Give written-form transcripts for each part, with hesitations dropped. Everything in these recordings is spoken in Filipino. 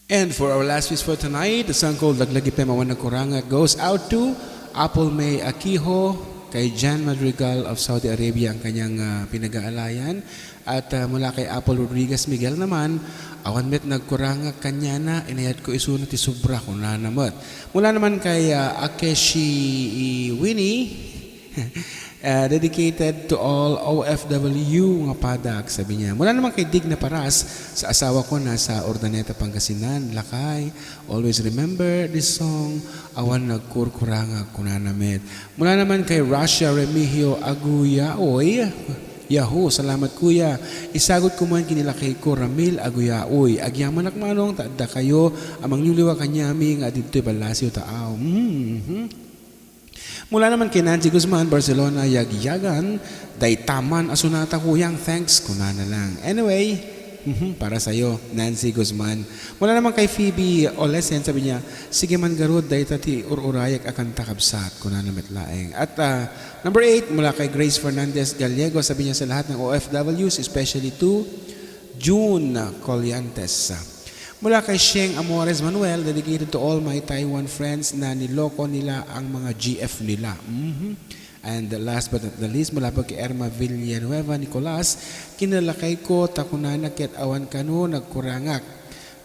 And for our last wish for tonight, the song called Laglagipem, Awan, Nagkurangak goes out to Apple May Akiho, kay Jan Madrigal of Saudi Arabia ang kanyang pinag-aalayan. At mula kay Apple Rodriguez Miguel naman, Awan met Nagkurangak kanya na, inayat ko isunod ti subra kung nanamot. Mula naman kay Akeshi Winnie, dedicated to all OFW nga padag, sabi niya. Mula naman kay Dig na Paras, sa asawa ko na sa Ordaneta, Pangasinan, Lakay. Always remember this song, Awan Nagkurangak kunanamit. Mula naman kay Russia Remigio Aguyaoy, Yahoo, salamat kuya. Isagot ko man kinilakay ko Ramil Aguyaoy. Agyaman akmanong taadda kayo, amang liwliwa kanyami nga dito balasyo taaw. Mula naman kay Nancy Guzman, Barcelona, Yagyagan, Daytaman, Asunata kuyang, thanks, kunana lang. Anyway, para sa'yo, Nancy Guzman. Mula naman kay Phoebe Olesen, sabi niya, sige man garod, daytati ururayak akan takabsat, kunana metlaeng. At number 8, mula kay Grace Fernandez Gallego, sabi niya sa lahat ng OFWs, especially to June Colliantes. Mula kay Sheng Amores Manuel, dedicated to all my Taiwan friends na niloko nila ang mga GF nila. And last but not the least, mula pa kay Erma Villanueva Nicolas, kinalakay ko, takunanak ket awan kanu, nagkurangak.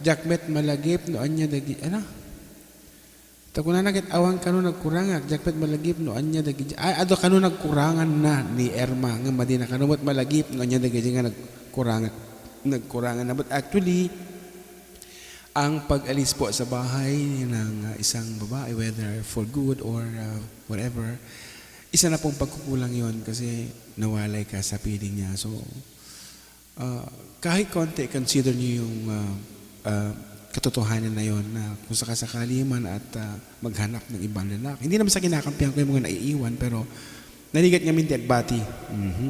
Jakmet malagip, no anya dagi, takunanak ket awan kanu, nagkurangak. Jakmet malagip, no anya dagi, ado kanu nagkurangan na ni Erma, nga madina kanu, malagip, no anya dagi, nga nagkurangan na. But actually, ang pag-alis po sa bahay ng isang babae, whether for good or whatever, isa na pong pagkukulang yon kasi nawalay ka sa piling niya. So, kahit konti, consider niyo yung katotohanan na yon na kung sakasakali man at maghanap ng ibang lalaki. Hindi naman sa kinakampihan ko yung mga naiiwan, pero narigat nga minti at bati.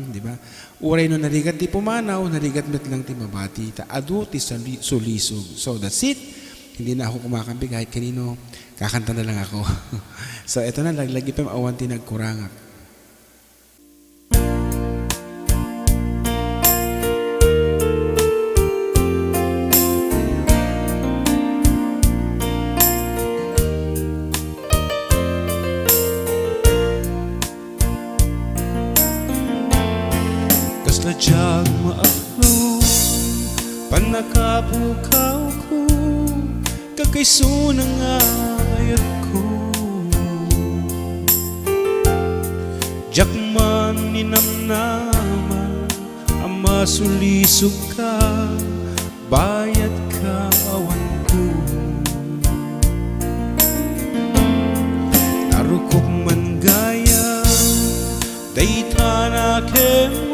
Di ba? Uray no narigat di pumanaw, narigat met lang ti mabati. Taado ti sulisog. So that's it. Hindi na ako kumakampi kahit kanino. Kakanta na lang ako. So ito na, Laglagipem, Awan ti Nagkurangak. Sadyang maaklo, panakapukaw ko, kakaiso ng ayat ko. Jakman ninamnaman, ang masulisog ka, bayat ka awan ko. Narukok man gaya, daytanakin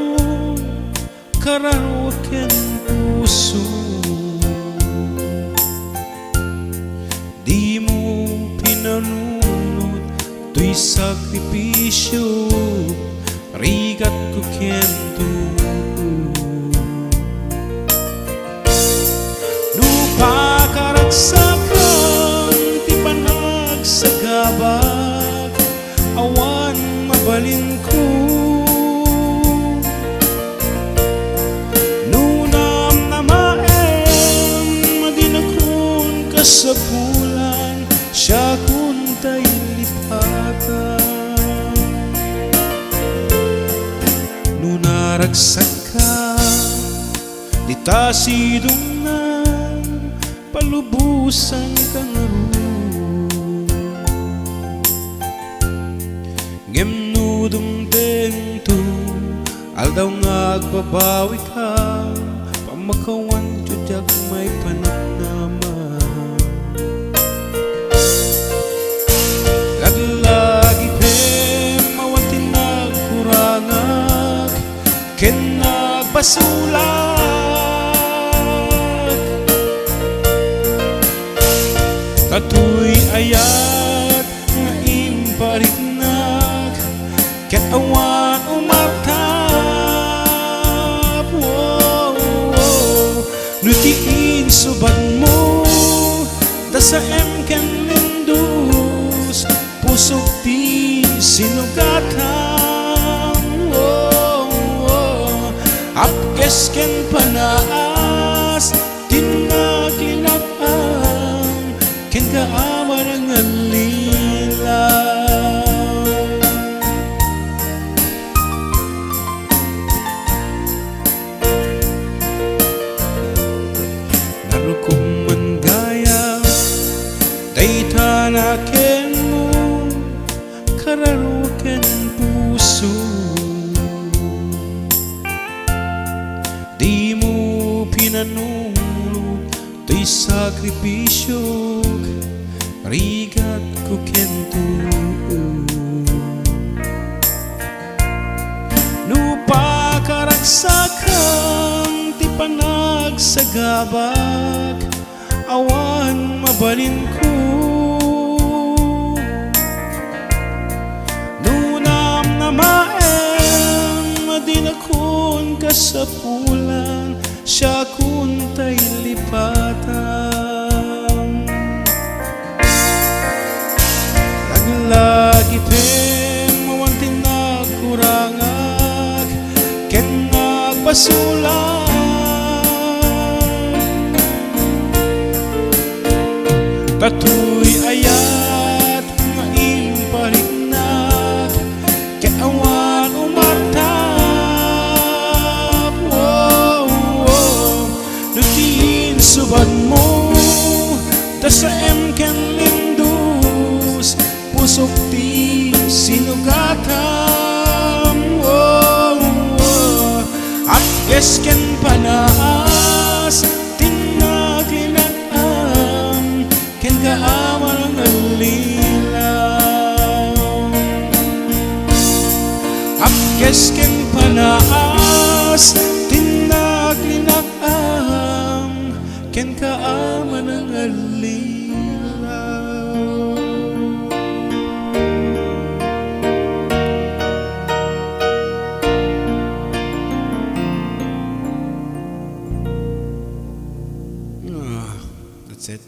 karawaken puso, di mo pinanunod to'y sakripisyo, rigat ko kento. Lupa karagsakan, ti panagsagabag, awan mabalin ko. Sa bulan, siya kuntay lipatan. Nunaragsak ka, di tasidong na, palubusan ka nga ron. Ngemnudong dento, aldaw nga agbabawi ka, pamakawan tiyodyak may panagnaman. Laglagipem, awan ti nagkurangak, ken nagbasulak. Katoy ayat nga impariknak, ket awan umatap. Nutiin subad mo, dasam ken lindus, pusok ti sinugatan. Apkes ken panaas, tinagilap kaaman ang alilaw. Narukom man gaya dayta na ken mo kararo ken puso. Di mo pinanulog to'y sakripisyo, rigat ko kento. Lupa karagsakan, ti panagsagabak, awan mabalin ko. Nunam na maem, madinakon ka sa pulan, siya kuntay lipatan. Laglagipem, mawantin nagkurangak, ken nagbasulan. Tato'y ayat nga imparignag, ken awan umartap. Nutiin subad mo, dasam ken lindus, pusok ti sinugatam. At yes ken panaas, tinaglinaan, ken kaaman ang alilaw. At yes ken panaas, tinaglinaan, ken kaaman ang alilaw. That's it.